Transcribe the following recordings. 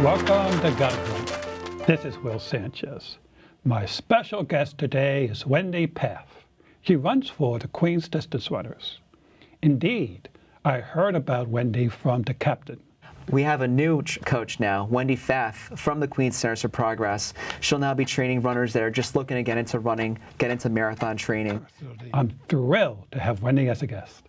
Welcome to Gunpoint. This is Will Sanchez. My special guest today is Wendy Phaff. She runs for the Queen's Distance Runners. Indeed, I heard about Wendy from the captain. We have a new coach now, Wendy Phaff, from the Queen's Centers for Progress. She'll now be training runners that are just looking to get into running, get into marathon training. I'm thrilled to have Wendy as a guest.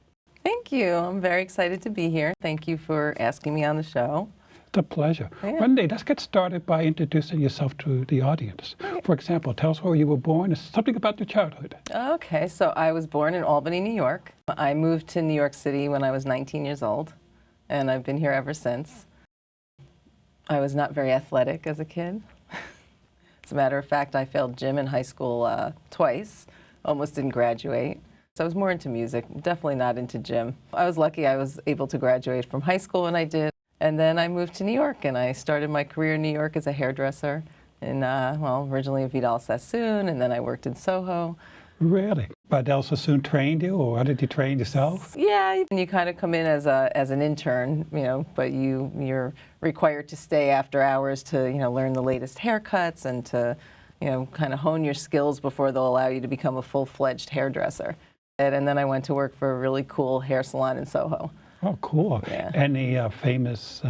Thank you. I'm very excited to be here. Thank you for asking me on the show. It's a pleasure. Yeah. Wendy, let's get started by introducing yourself to the audience. For example, tell us where you were born and something about your childhood. Okay, so I was born in Albany, New York. I moved to New York City when I was 19 years old, and I've been here ever since. I was not very athletic as a kid. As a matter of fact, I failed gym in high school twice, almost didn't graduate. So I was more into music, definitely not into gym. I was lucky I was able to graduate from high school when I did. And then I moved to New York, and I started my career in New York as a hairdresser in, originally in Vidal Sassoon, and then I worked in Soho. Really? Vidal Sassoon trained you, or how did you train yourself? Yeah, and you kind of come in as an intern, but you're required to stay after hours to, learn the latest haircuts and to, kind of hone your skills before they'll allow you to become a full-fledged hairdresser. And then I went to work for a really cool hair salon in Soho. Oh, cool. Yeah. Any famous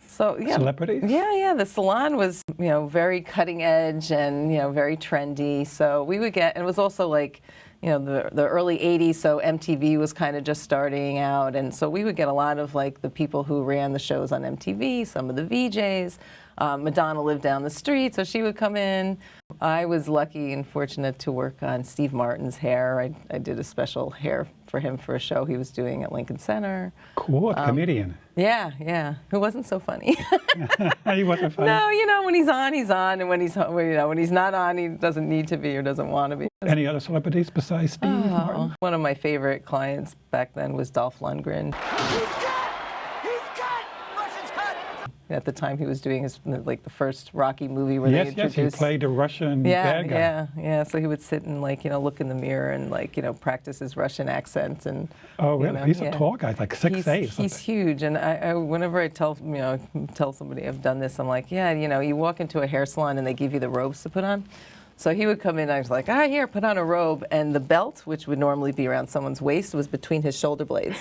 celebrities? Yeah. The salon was, very cutting edge and, very trendy. So we would get, and it was also like, the early 80s, so MTV was kind of just starting out. And so we would get a lot of like the people who ran the shows on MTV, some of the VJs. Madonna lived down the street, so she would come in. I was lucky and fortunate to work on Steve Martin's hair. I did a special hair for him for a show he was doing at Lincoln Center. Cool, comedian. Yeah. Who wasn't so funny. He wasn't funny? No, when he's on, and when he's not on, he doesn't need to be or doesn't want to be. Any other celebrities besides Steve Martin? One of my favorite clients back then was Dolph Lundgren. At the time, he was doing his the first Rocky movie where they introduced. Yes, he played the Russian bad guy. Yeah. So he would sit and look in the mirror and practice his Russian accent and. Oh, really? He's a tall guy, like 6'8". He's huge, and I whenever I tell somebody I've done this, I'm like, you walk into a hair salon and they give you the robes to put on. So he would come in and I was like, here, put on a robe. And the belt, which would normally be around someone's waist, was between his shoulder blades.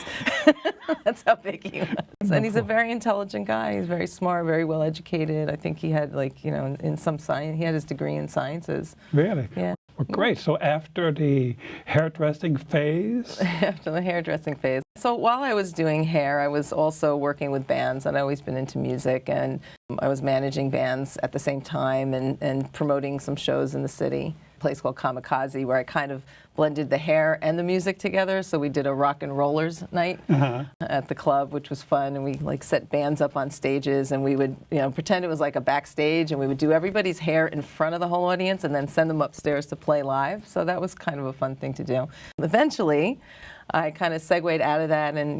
That's how big he was. And he's a very intelligent guy. He's very smart, very well educated. I think he had in some science, he had his degree in sciences. Really? Yeah. Well, great. So after the hairdressing phase? After the hairdressing phase. So while I was doing hair, I was also working with bands. I'd always been into music, and I was managing bands at the same time and promoting some shows in the city. A place called Kamikaze, where I kind of blended the hair and the music together. So we did a rock and rollers night at the club, which was fun. And we set bands up on stages, and we would pretend it was like a backstage, and we would do everybody's hair in front of the whole audience and then send them upstairs to play live. So that was kind of a fun thing to do. Eventually, I kind of segued out of that and,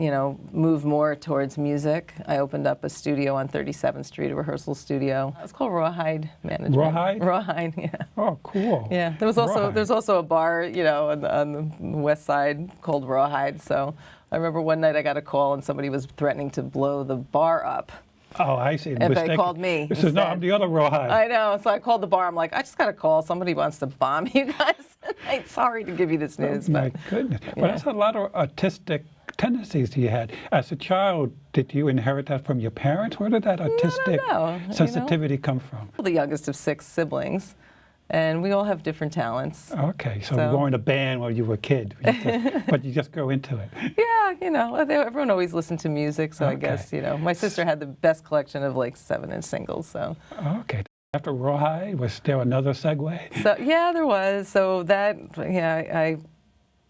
moved more towards music. I opened up a studio on 37th Street, a rehearsal studio. It was called Rawhide Management. Rawhide? Rawhide, yeah. Oh, cool. Yeah, there's also a bar, on the west side called Rawhide. So I remember one night I got a call and somebody was threatening to blow the bar up. Oh, I see. And they called me. He says, no, I'm the other Rawhide. I know. So I called the bar. I'm like, I just got a call. Somebody wants to bomb you guys. I'm sorry to give you this news. Oh, my goodness. Yeah. Well, that's a lot of artistic tendencies you had. As a child, did you inherit that from your parents? Where did that artistic sensitivity come from? The youngest of 6 siblings. And we all have different talents. Okay, so you weren't a band when you were a kid, but you just go into it. Yeah, everyone always listened to music, so I guess, my sister had the best collection of 7-inch singles, so. Okay. After Rawhide, was there another segue? So, yeah, there was. So that, I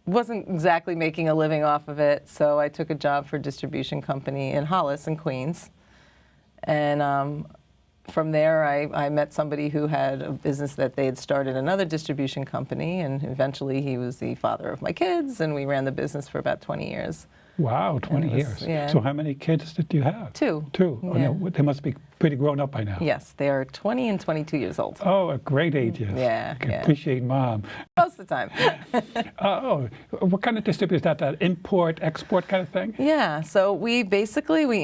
wasn't exactly making a living off of it, so I took a job for a distribution company in Hollis in Queens. And from there, I met somebody who had a business that they had started another distribution company, and eventually he was the father of my kids, and we ran the business for about 20 years. Wow, 20 years. Yeah. So how many kids did you have? 2. 2. Yeah. Oh, no, they must be pretty grown up by now. Yes, they are 20 and 22 years old. Oh, a great ages. Yeah, I can yeah. appreciate Mom. Most of the time. What kind of distributor is that? That import, export kind of thing? Yeah, so we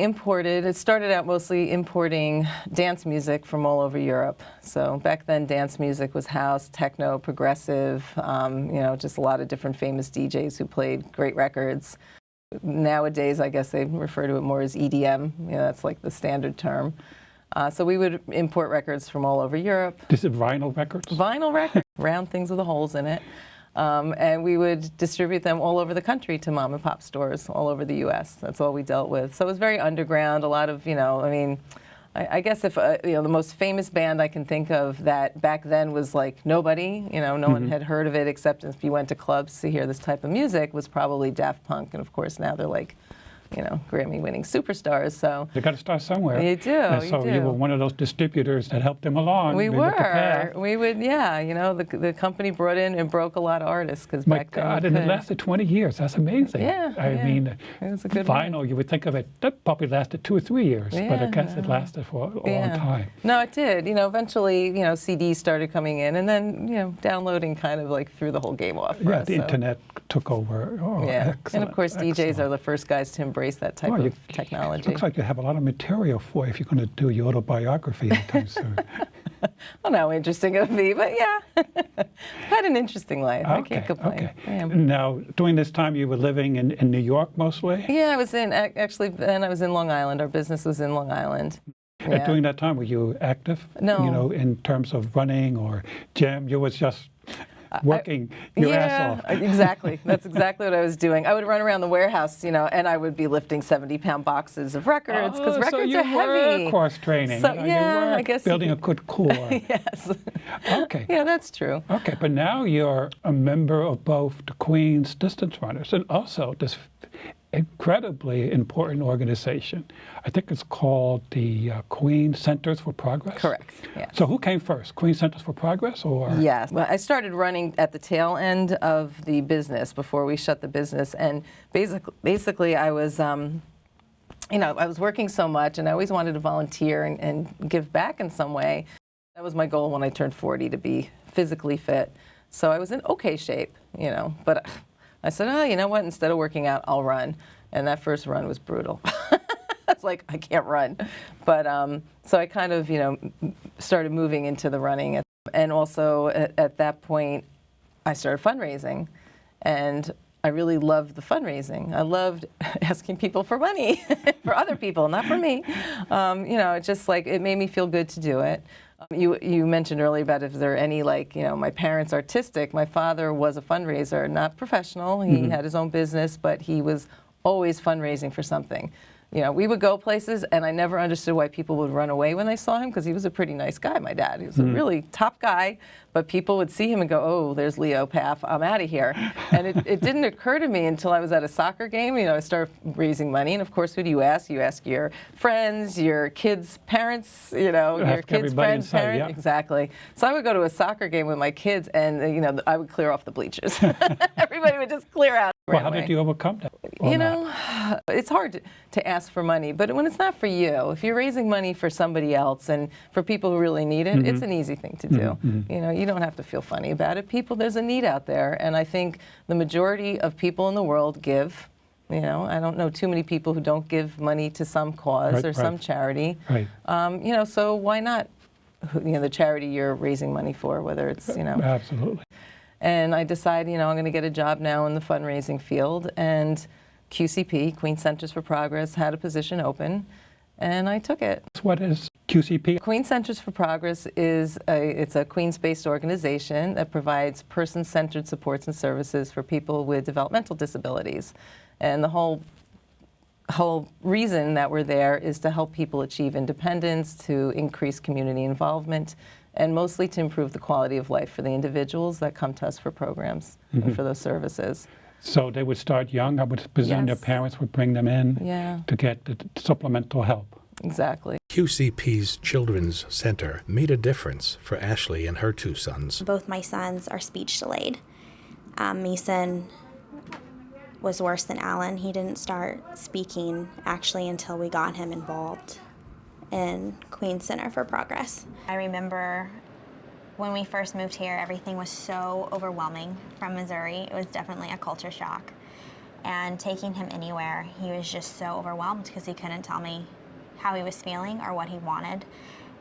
imported, it started out mostly importing dance music from all over Europe. So back then dance music was house, techno, progressive, just a lot of different famous DJs who played great records. Nowadays, I guess they refer to it more as EDM, that's like the standard term. So we would import records from all over Europe. This is vinyl records? Vinyl records, round things with the holes in it. And we would distribute them all over the country to mom and pop stores all over the U.S. That's all we dealt with. So it was very underground, a lot of, I guess if, the most famous band I can think of that back then was like nobody, no one had heard of it except if you went to clubs to hear this type of music was probably Daft Punk. And of course now they're like, Grammy-winning superstars. So they got to start somewhere. You do. And so you were one of those distributors that helped them along. We were. We would. Yeah. The company brought in and broke a lot of artists because back then. My God, and it lasted 20 years. That's amazing. Yeah. I mean, it was a good vinyl. one. You would think of it. That probably lasted 2 or 3 years, but I guess it lasted for a long time. No, it did. Eventually, CDs started coming in, and then downloading kind of like threw the whole game off. For us, the internet took over. Oh, yeah. excellent. And of course, DJs are the first guys to embrace that type of technology. It looks like you have a lot of material for if you're going to do your autobiography anytime soon. I don't know how interesting it would be, but yeah. Had an interesting life. I can't complain. Okay. Yeah. Now, during this time, you were living in New York mostly? Yeah, I was actually, then I was in Long Island. Our business was in Long Island. And during that time, were you active? No. In terms of running or gym? You was just working your ass off. Exactly. That's exactly what I was doing. I would run around the warehouse, and I would be lifting 70-pound boxes of records because records are heavy. You were cross training. So, you were I guess building a good core. Yes. Okay. Yeah, that's true. Okay, but now you're a member of both the Queen's Distance Runners and also this incredibly important organization. I think it's called the Queen Centers for Progress. Correct. Yes. So who came first, Queen Centers for Progress or? Yes. Well, I started running at the tail end of the business before we shut the business, and basically I was, I was working so much, and I always wanted to volunteer and give back in some way. That was my goal when I turned 40, to be physically fit. So I was in okay shape, but I said, oh, you know what, instead of working out, I'll run. And that first run was brutal. It's like, I can't run. But so I kind of, started moving into the running. And also at that point, I started fundraising. And I really loved the fundraising. I loved asking people for money, for other people, not for me. It just it made me feel good to do it. You mentioned earlier about if there are any, my parents artistic. My father was a fundraiser, not professional. He had his own business, but he was always fundraising for something. We would go places, and I never understood why people would run away when they saw him, because he was a pretty nice guy, my dad. He was a really top guy, but people would see him and go, oh, there's Leo Pfaff, I'm out of here. And it didn't occur to me until I was at a soccer game. I started raising money, and of course, who do you ask? You ask your friends, your kids' parents, your kids' friends' parents. Yeah. Exactly. So I would go to a soccer game with my kids, and, I would clear off the bleachers. Everybody would just clear out. Well, how did you overcome that? It's hard to ask for money, but when it's not for you, if you're raising money for somebody else and for people who really need it, it's an easy thing to do. You don't have to feel funny about it. There's a need out there, and I think the majority of people in the world give. I don't know too many people who don't give money to some cause or some charity. Right. So why not? The charity you're raising money for, whether it's Absolutely. And I decided, I'm going to get a job now in the fundraising field, and QCP, Queen Centers for Progress, had a position open, and I took it. What is QCP? Queen Centers for Progress is a Queens-based organization that provides person-centered supports and services for people with developmental disabilities. And the whole reason that we're there is to help people achieve independence, to increase community involvement, and mostly to improve the quality of life for the individuals that come to us for programs and for those services. So they would start young. I would presume their parents would bring them in to get the supplemental help. Exactly. QCP's Children's Center made a difference for Ashley and her 2 sons. Both my sons are speech delayed. Mason was worse than Alan. He didn't start speaking actually until we got him involved in Queens Center for Progress. I remember when we first moved here, everything was so overwhelming from Missouri. It was definitely a culture shock. And taking him anywhere, he was just so overwhelmed because he couldn't tell me how he was feeling or what he wanted.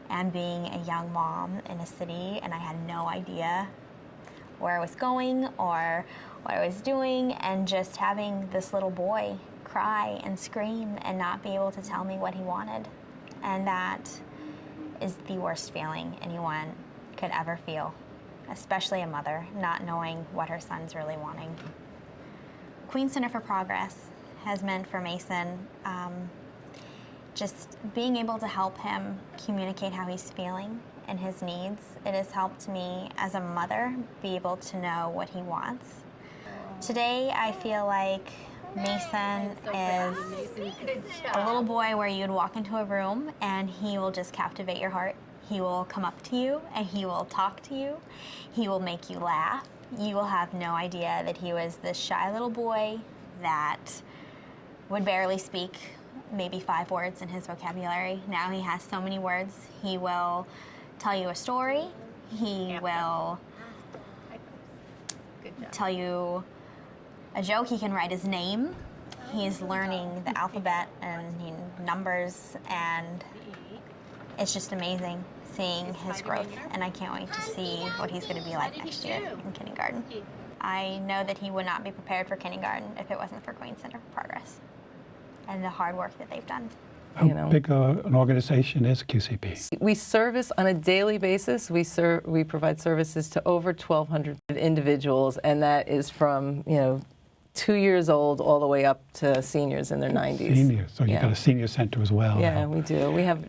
And being a young mom in a city, and I had no idea where I was going or what I was doing, and just having this little boy cry and scream and not be able to tell me what he wanted. And that is the worst feeling anyone could ever feel, especially a mother, not knowing what her son's really wanting. Queens Center for Progress has meant for Mason just being able to help him communicate how he's feeling and his needs. It has helped me as a mother be able to know what he wants. Today I feel like Mason is a little boy where you'd walk into a room and he will just captivate your heart. He will come up to you and he will talk to you. He will make you laugh. You will have no idea that he was this shy little boy that would barely speak maybe 5 words in his vocabulary. Now he has so many words. He will tell you a story. He will tell you a joke. He can write his name. He's learning the alphabet and numbers, and it's just amazing seeing his growth, and I can't wait to see what he's going to be like next year in kindergarten. I know that he would not be prepared for kindergarten if it wasn't for Queens Center for Progress and the hard work that they've done. How big an organization is QCP? We service on a daily basis. We provide services to over 1,200 individuals, and that is from 2 years old all the way up to seniors in their 90s. Seniors, so you've got a senior center as well. Yeah, we do. We have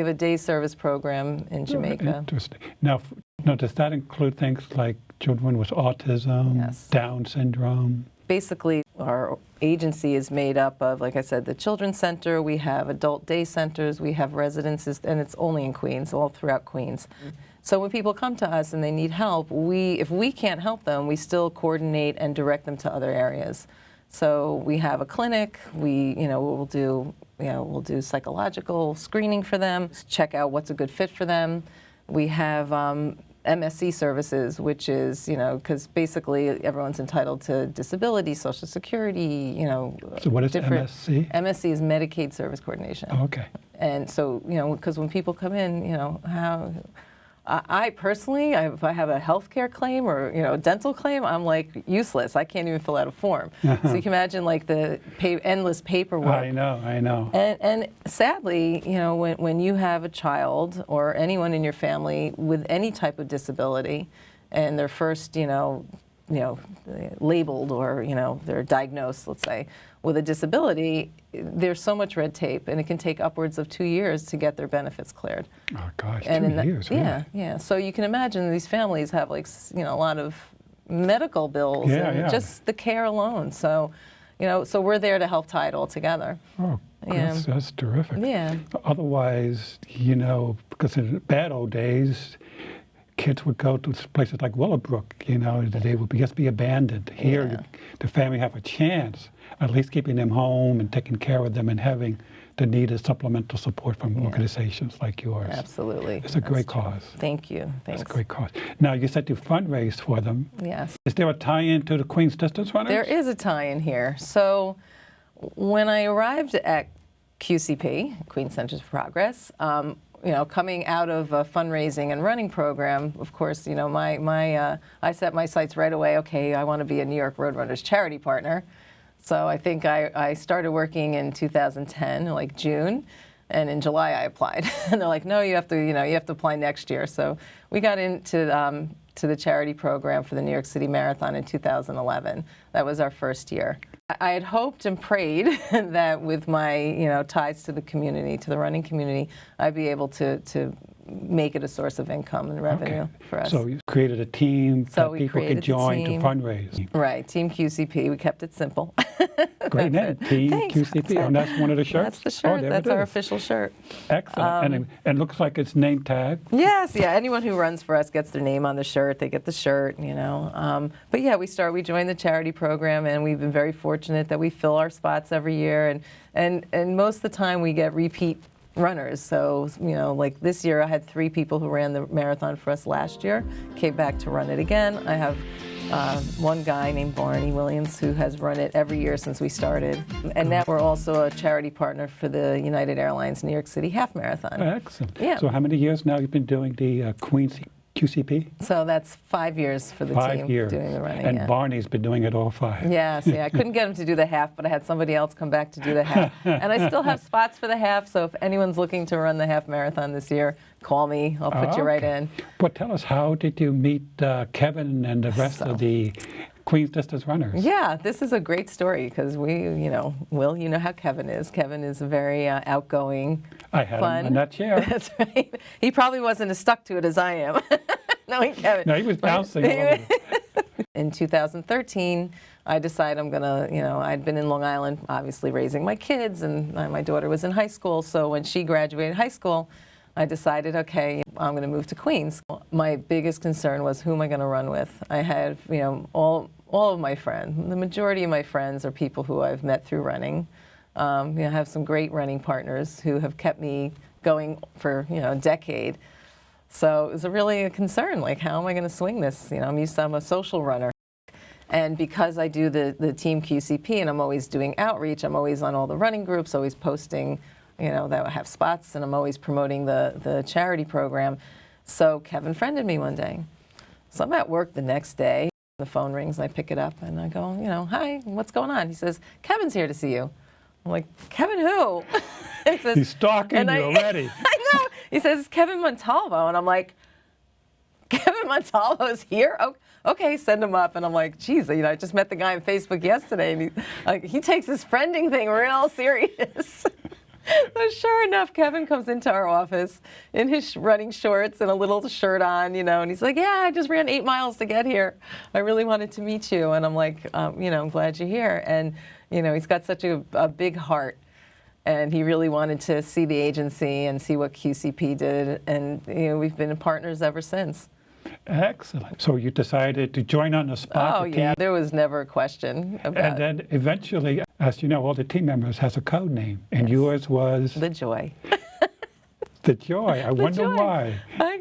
a day service program in Jamaica. Interesting. Now, does that include things like children with autism, Yes. Down syndrome? Basically, our agency is made up of, like I said, the Children's Center, we have adult day centers, we have residences, and it's only in Queens, all throughout Queens. So when people come to us and they need help, if we can't help them, we still coordinate and direct them to other areas. So we have a clinic, we'll do psychological screening for them, check out what's a good fit for them. We have MSC services, which is, because basically everyone's entitled to disability, Social Security, So what is MSC? MSC is Medicaid Service Coordination. Oh, okay. And so, because when people come in, how... I personally, if I have a health care claim or a dental claim, I'm like useless. I can't even fill out a form. So you can imagine like the endless paperwork. I know. And sadly, when you have a child or anyone in your family with any type of disability, and they're first, labeled or they're diagnosed, let's say, with a disability, there's so much red tape, and it can take upwards of 2 years to get their benefits cleared. Oh gosh, And 2 years. Really? Yeah. So you can imagine these families have a lot of medical bills and just the care alone. So, so we're there to help tie it all together. Oh, that's terrific. Yeah. Otherwise, because in the bad old days, kids would go to places like Willowbrook, they would just be abandoned. Here, the family have a chance, at least keeping them home and taking care of them and having the needed supplemental support from organizations like yours. Absolutely. It's a great cause. Thank you. Thanks. It's a great cause. Now, you said you fundraise for them. Yes. Is there a tie-in to the Queens Distance Runners? There is a tie-in here. So when I arrived at QCP, Queens Centers for Progress, coming out of a fundraising and running program, of course, I set my sights right away. Okay, I want to be a New York Roadrunners charity partner. So I think I started working in 2010, like June, and in July I applied. And they're like, no, you have to apply next year. So we got into to the charity program for the New York City Marathon in 2011. That was our first year. I had hoped and prayed that with my ties to the community, to the running community, I'd be able to make it a source of income and revenue for us. So you created a team that people could join to fundraise. Right, Team QCP. We kept it simple. Great name, Team QCP. And that's one of the shirts? That's the shirt. Oh, That's our official shirt. Excellent. And it looks like it's name tag. Yes, yeah. Anyone who runs for us gets their name on the shirt. They get the shirt, But yeah, we joined the charity program, and we've been very fortunate that we fill our spots every year. And most of the time we get repeat runners. So, like this year I had 3 people who ran the marathon for us last year, came back to run it again. I have one guy named Barney Williams who has run it every year since we started. And now we're also a charity partner for the United Airlines New York City Half Marathon. Excellent. Yeah. So how many years now you've been doing the Queens QCP? So that's 5 years for the 5 team years. doing the running. And yeah. Barney's been doing it all 5. Yes, yeah. I couldn't get him to do the half, but I had somebody else come back to do the half. And I still have spots for the half, so if anyone's looking to run the half marathon this year, call me. I'll put you right in. But tell us, how did you meet Kevin and the rest of the Queens Distance runners? Yeah, this is a great story because we, Will, you know how Kevin is. Kevin is very outgoing, I had fun. him in that chair. That's right. He probably wasn't as stuck to it as I am, knowing Kevin. No, he was bouncing all over. In 2013, I decided I'm going to, I'd been in Long Island, obviously raising my kids, and my daughter was in high school. So when she graduated high school, I decided, okay, I'm going to move to Queens. My biggest concern was, who am I going to run with? I had, all of my friends, the majority of my friends are people who I've met through running. I have some great running partners who have kept me going for, a decade. So it was really a concern, like, how am I going to swing this? I'm a social runner. And because I do the team QCP and I'm always doing outreach, I'm always on all the running groups, always posting, that I have spots, and I'm always promoting the charity program. So Kevin friended me one day. So I'm at work the next day. The phone rings and I pick it up and I go, hi, what's going on? He says, Kevin's here to see you. I'm like, Kevin who? He says, He's stalking you already. I know. He says, it's Kevin Montalvo. And I'm like, Kevin Montalvo's here? Okay, send him up. And I'm like, geez, I just met the guy on Facebook yesterday, and he takes his friending thing real serious. So sure enough, Kevin comes into our office in his running shorts and a little shirt on, and he's like, yeah, I just ran 8 miles to get here. I really wanted to meet you. And I'm like, I'm glad you're here. And, he's got such a big heart. And he really wanted to see the agency and see what QCP did. And, we've been partners ever since. Excellent. So you decided to join on the spot. Oh, yeah. There was never a question about And then eventually, as you know, all the team members has a code name. And yours was? The Joy. The Joy. I wonder Joy. why. I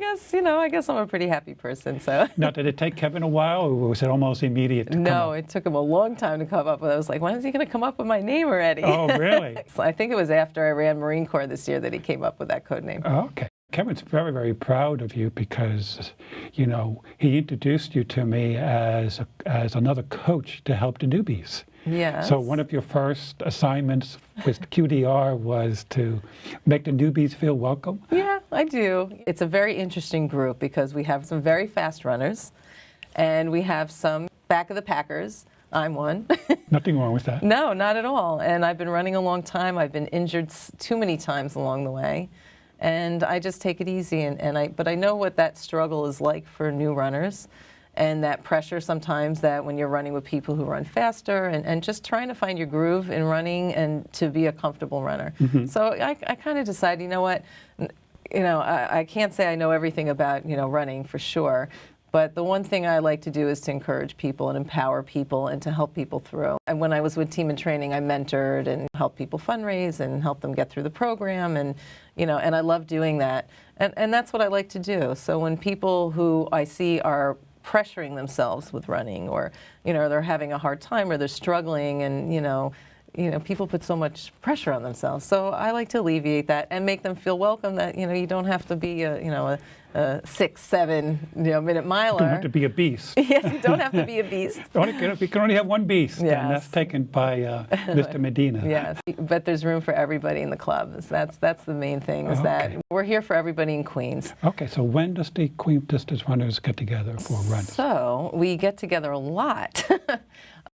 guess I'm a pretty happy person, so. Now, did it take Kevin a while, or was it almost immediate to come No, up? it took him a long time to come up with it. I was like, when is he going to come up with my name already? Oh, really? So I think it was after I ran Marine Corps this year that he came up with that code name. Okay. Kevin's very, very proud of you because, he introduced you to me as another coach to help the newbies. Yes. So one of your first assignments with QDR was to make the newbies feel welcome? Yeah, I do. It's a very interesting group because we have some very fast runners and we have some back of the packers. I'm one. Nothing wrong with that. No, not at all. And I've been running a long time. I've been injured too many times along the way. And I just take it easy. But I know what that struggle is like for new runners. And that pressure sometimes that when you're running with people who run faster and just trying to find your groove in running and to be a comfortable runner. Mm-hmm. So I kind of decided, what, I can't say I know everything about, running for sure. But the one thing I like to do is to encourage people and empower people and to help people through. And when I was with Team in Training, I mentored and helped people fundraise and help them get through the program. And, and I love doing that. And that's what I like to do. So when people who I see are pressuring themselves with running or, they're having a hard time or they're struggling and, people put so much pressure on themselves. So I like to alleviate that and make them feel welcome that, you don't have to be a 6-7 minute miler. You don't have to be a beast. Yes, you don't have to be a beast. You can only have one beast, yes. and that's taken by Mr. Medina. Yes, but there's room for everybody in the club. That's the main thing, is that we're here for everybody in Queens. Okay, so when does the Queens Distance Runners get together for runs? So we get together a lot.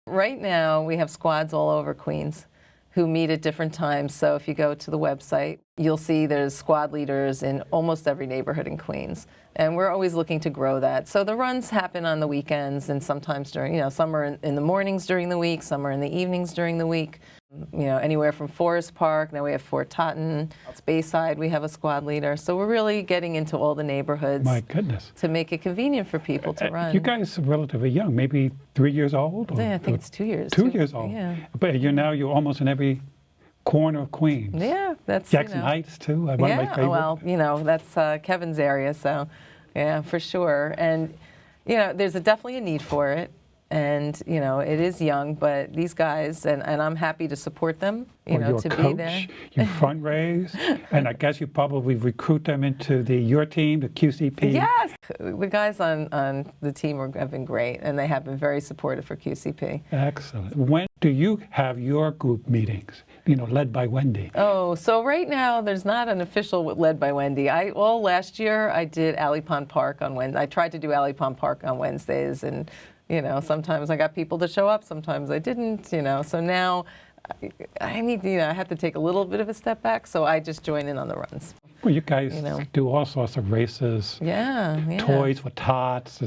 Right now, we have squads all over Queens who meet at different times. So if you go to the website, you'll see there's squad leaders in almost every neighborhood in Queens. And we're always looking to grow that. So the runs happen on the weekends and sometimes during, some are in the mornings during the week, some are in the evenings during the week. Anywhere from Forest Park, now we have Fort Totten, it's Bayside, we have a squad leader. So we're really getting into all the neighborhoods. My goodness. To make it convenient for people to run. You guys are relatively young, maybe 3 years old? Yeah, I think it's 2 years. 2 years old. Yeah. But you're almost in every corner of Queens. Yeah, that's Jackson Heights too. One of my favorite. Well, that's Kevin's area, so yeah, for sure. And there's definitely a need for it. And it is young, but these guys, and I'm happy to support them, You're to a be coach, there. you fundraise, and I guess you probably recruit them into your team, the QCP. Yes, the guys on the team have been great, and they have been very supportive for QCP. Excellent. When do you have your group meetings? Led by Wendy. Oh, so right now there's not an official led by Wendy. Last year I did Alley Pond Park on Wednesday. I tried to do Alley Pond Park on Wednesdays, and sometimes I got people to show up, sometimes I didn't. So now I need, I have to take a little bit of a step back, so I just join in on the runs. Well, you guys do all sorts of races. Yeah. Toys for tots.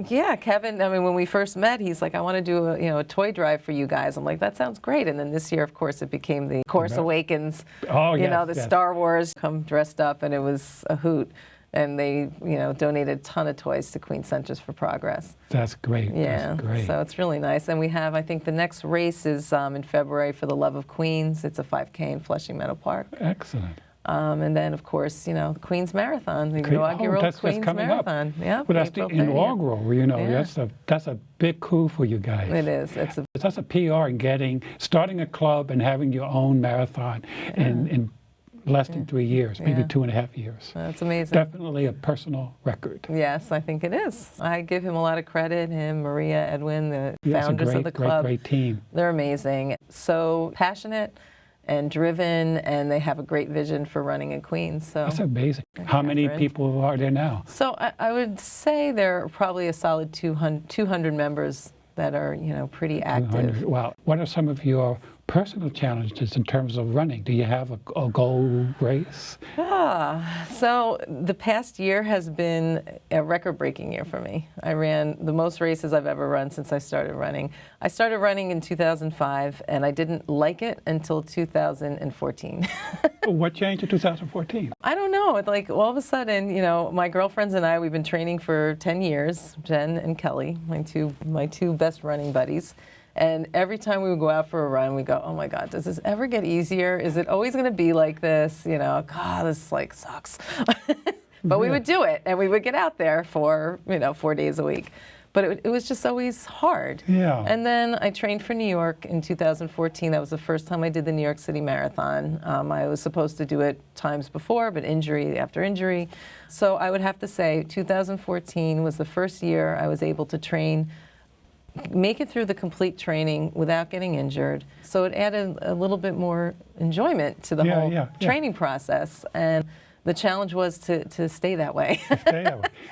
Yeah, Kevin, when we first met, he's like, I want to do a toy drive for you guys. I'm like, that sounds great. And then this year, of course, it became the Force Awakens. Oh, yes, the Star Wars come dressed up, and it was a hoot. And they, donated a ton of toys to Queens Centers for Progress. That's great. Yeah, that's great. So it's really nice. And we have, I think the next race is in February for the Love of Queens. It's a 5K in Flushing Meadow Park. Excellent. And then, of course, the Queens Marathon, the inaugural that's Queens Marathon. Yeah, well, that's the inaugural. Yeah. That's a big coup for you guys. It is. That's a PR in starting a club and having your own marathon in less than 3 years, maybe 2.5 years. That's amazing. Definitely a personal record. Yes, I think it is. I give him a lot of credit. Him, Maria, Edwin, the founders of the club. Great team. They're amazing. So passionate and driven, and they have a great vision for running in Queens. So that's amazing. How many people are there now? So I would say there are probably a solid 200 members that are, pretty active. Wow. What are some of your personal challenges in terms of running? Do you have a goal race? So the past year has been a record-breaking year for me. I ran the most races I've ever run since I started running. I started running in 2005, and I didn't like it until 2014. What changed in 2014? I don't know. It's like all of a sudden, my girlfriends and I, we've been training for 10 years, Jen and Kelly, my two best running buddies. And every time we would go out for a run, we go, oh my God, does this ever get easier? Is it always going to be like this? God, this sucks. But we would do it, and we would get out there for 4 days a week. But it was just always hard. Yeah. And then I trained for New York in 2014. That was the first time I did the New York City Marathon. I was supposed to do it times before, but injury after injury. So I would have to say 2014 was the first year I was able to make it through the complete training without getting injured. So it added a little bit more enjoyment to the whole training process. And the challenge was to stay that way.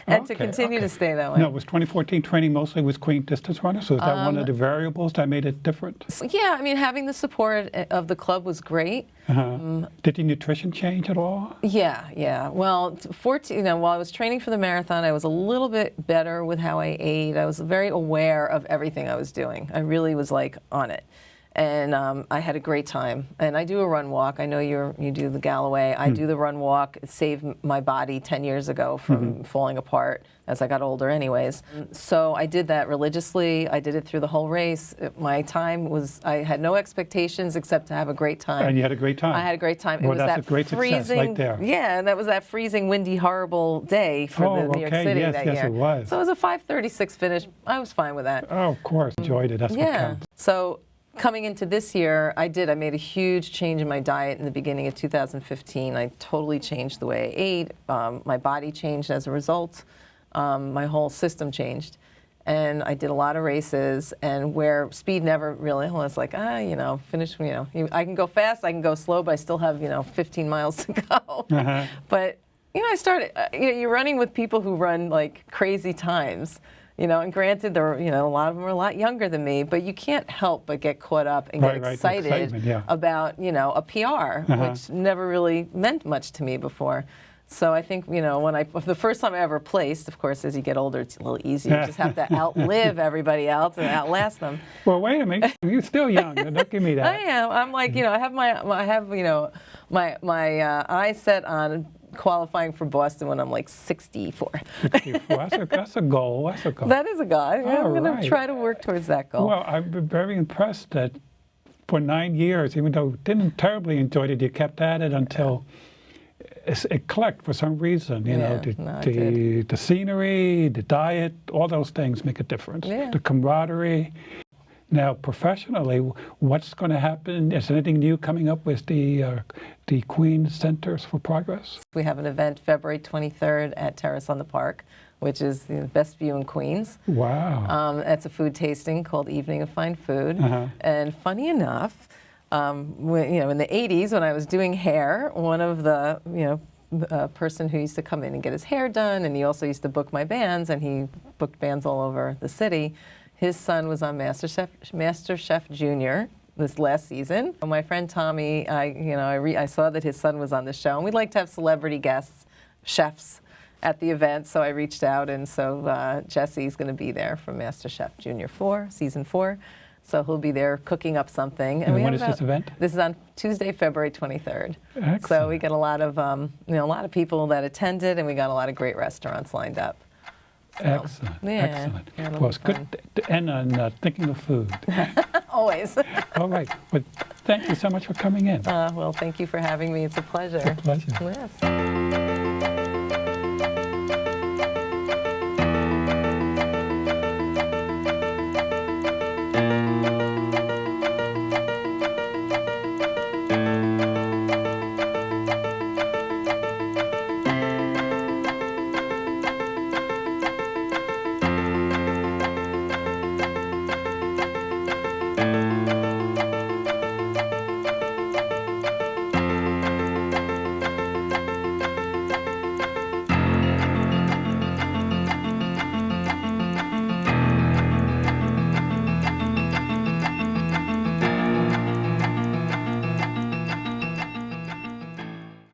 And to continue to stay that way. No, was 2014 training mostly with Queen distance runners? So is that one of the variables that made it different? Yeah, having the support of the club was great. Did your nutrition change at all? Yeah. Well, while I was training for the marathon, I was a little bit better with how I ate. I was very aware of everything I was doing. I really was on it. And I had a great time. And I do a run walk. I know you do the Galloway. I do the run walk. It saved my body 10 years ago from falling apart as I got older anyways. So I did that religiously. I did it through the whole race. My time was, I had no expectations except to have a great time. And you had a great time. I had a great time. Well, it was that's that a great success right there. Yeah, and that was that freezing, windy, horrible day for the New York City that year. Yes, it was. So it was a 5:36 finish. I was fine with that. Oh, of course. Enjoyed it. That's what counts. So coming into this year, I made a huge change in my diet in the beginning of 2015. I totally changed the way I ate. My body changed as a result. My whole system changed. And I did a lot of races, and where speed never really, I was finish, I can go fast, I can go slow, but I still have, 15 miles to go. But, I started, you're running with people who run crazy times. And granted, a lot of them are a lot younger than me, but you can't help but get caught up and get excited about, a PR, which never really meant much to me before. So I think, the first time I ever placed, of course, as you get older, it's a little easier. You just have to outlive everybody else and outlast them. Well, wait a minute. You're still young. Don't give me that. I am. I'm I have my eyes set on qualifying for Boston when I'm 64. 64. That's a goal. That is a goal. I'm going to try to work towards that goal. Well, I'm very impressed that for 9 years, even though you didn't terribly enjoy it, you kept at it until it clicked for some reason. You know, the scenery, the diet, all those things make a difference. Yeah. The camaraderie. Now, professionally, what's going to happen? Is there anything new coming up with the Queen Centers for Progress? We have an event February 23rd at Terrace on the Park, which is the best view in Queens. Wow. It's a food tasting called Evening of Fine Food. Uh-huh. And funny enough, in the 80s when I was doing hair, one of the, person who used to come in and get his hair done, and he also used to book my bands, and he booked bands all over the city. His son was on MasterChef Junior this last season. And my friend Tommy, I saw that his son was on the show, and we'd like to have celebrity guests, chefs, at the event. So I reached out, and so Jesse's going to be there from MasterChef Junior 4, season 4. So he'll be there cooking up something. And when is this event? This is on Tuesday, February 23rd. Excellent. So we got a lot of people that attended, and we got a lot of great restaurants lined up. So, Excellent. yeah, Excellent. it'll Well, it's be good to end on thinking of food. Always. All right. Well, thank you so much for coming in. Well, thank you for having me. It's a pleasure. It's a pleasure. Yes.